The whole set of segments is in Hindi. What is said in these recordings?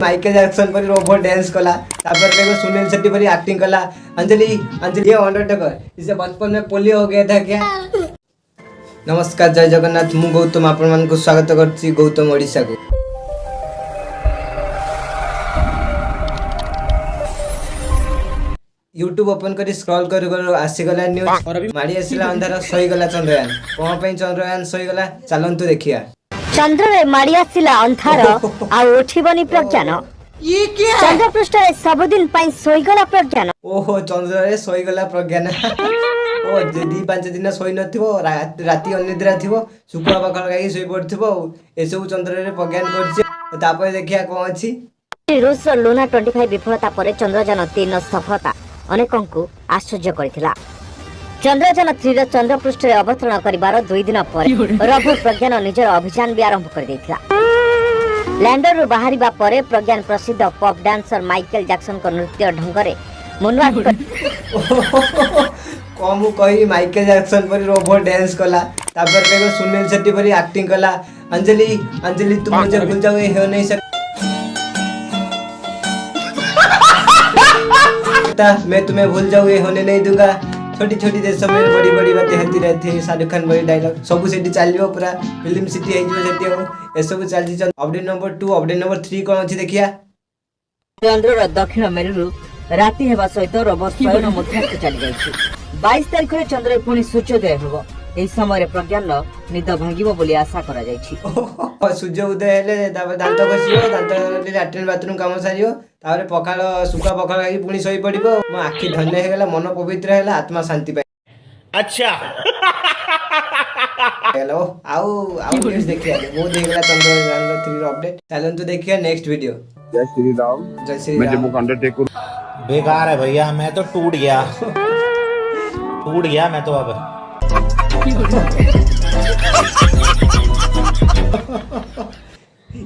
माइकल जैक्सन पर रोबोट डांस कला तापर देखो सुनील शेट्टी पर एक्टिंग कला। अंजलि अंजलि ये अंडरटेकर इसे बचपन में पोलियो हो गया था क्या? नमस्कार जय जगन्नाथ मु गौतम आपण मान को स्वागत करछि गौतम ओडिसा को। यूट्यूब ओपन करी स्क्रॉल कर आसी गला न्यूज और अभी माड़ी आसीला अंधार सही गला चंद्रयान कोन पई चंद्रयान सही गला चलंतु देखिया। चंद्र रे माड़ी आसीला अंधार आ उठिबनी प्रज्ञान ये क्या चंद्र पृष्ठ रे सबदिन पई सोई गला प्रज्ञान। ओहो चंद्र रे सोई गला प्रज्ञान ओ दी 5 दिन सोई नथिबो राती अनिद्रा थिबो सुकुआ बखल गाई सोई पड़थिबो ए सब चंद्र रे प्रज्ञान करछि। तापर देखिया कोन अछि रूस लूना 25 विफलता पर चंद्रयान 3 सफलता अनेकंकु आश्चर्य करथिला। चंद्रयान 3 चंद्र पृष्ठ रे अवतरण करिवार 2 दिन पर रोवर प्रज्ञान निजर अभियान भी आरंभ कर देथिला। लैंडर रु बाहरिबा परे प्रज्ञान प्रसिद्ध पॉप डांसर माइकल जैक्सन को नृत्य ढंगरे मुनवाक कम कही माइकल जैक्सन पर रोबोट डांस कला तापर देखो सुनील शेट्टी पर एक्टिंग कला। अंजलि अंजलि तुम मुझे भूल जाओगे हो नहीं सकता मैं तुम्हें भूल जाऊंगी होने नहीं दूंगा। छोटी छोटी देशों में बड़ी बड़ी बातें होती रहती है। शाहरुख खान बड़ी डायलॉग सब सेठी चलियो पूरा फिल्म सिटी है जो सेठी हो ए सब चलजी। अपडेट नंबर 2 अपडेट नंबर 3 कोन अछि देखिया। चंद्रर दक्षिण मेरु राति हेबा सहित रोबोट स्वयं मुद्रा चली जाइछि। 22 तारिख रे चंद्र पुणी सूर्योदय होबो एई समय प्रज्ञान निद भांगिबो बोली आशा करा जाइछि। सूर्य उदय हेले तापर दांत घसियो दांत लैट्रिन बाथरूम काम सारियो तापर पखाल सुका पखाल खाई पुणी सोई पड़िबो। मो आखि धन्य हेगला मन पवित्र हेला आत्मा शांति पाए। अच्छा हेलो आउ न्यूज़ देखिया बहुत देखला चंद्रयान 3 अपडेट चलन तो देखिया नेक्स्ट वीडियो। जय श्री राम। जय श्री मैं राम। जम्मू अंडरटेकर बेकार है भैया मैं तो टूट गया मैं तो अब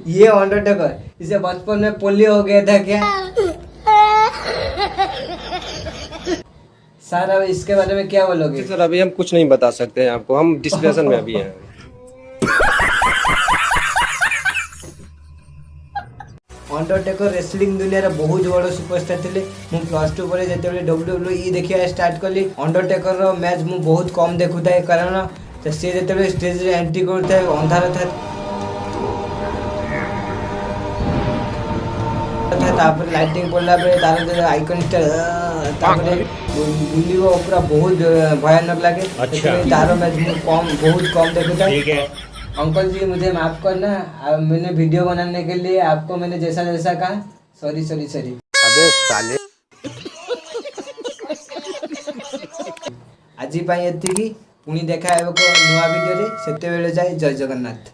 ये अंडरटेकर इसे बचपन में पोलियो हो गया था क्या? सर अब इसके बारे में क्या बोलोगे? सर अभी हम कुछ नहीं बता सकते हैं आपको, हम डिस्कशन में अभी हैं। अंडरटेकर रेसलिंग दुनिया रे बहुत बड़ सुपरस्टार थिले। मु +2 परे जेतेबे WWE देखिया स्टार्ट कली अंडरटेकर रो मैच मु बहुत कम देखुताय कारण से जेतेबे स्टेज रे एंट्री करथाय अंधार था तापर लाइटिंग पड़ला बेले तार जो आइकन स्टार तापर बुलिबो पूरा बहुत भयानक लागे। अच्छा तार मैच मु बहुत कम देखुताय। ठीक है अंकल जी मुझे माफ करना मैंने वीडियो बनाने के लिए आपको मैंने जैसा जैसा कहा सॉरी सॉरी सॉरी। अबे साले आज एति पुणी देखा नुआ वीडियो रे सेते बेले जाए जय जगन्नाथ।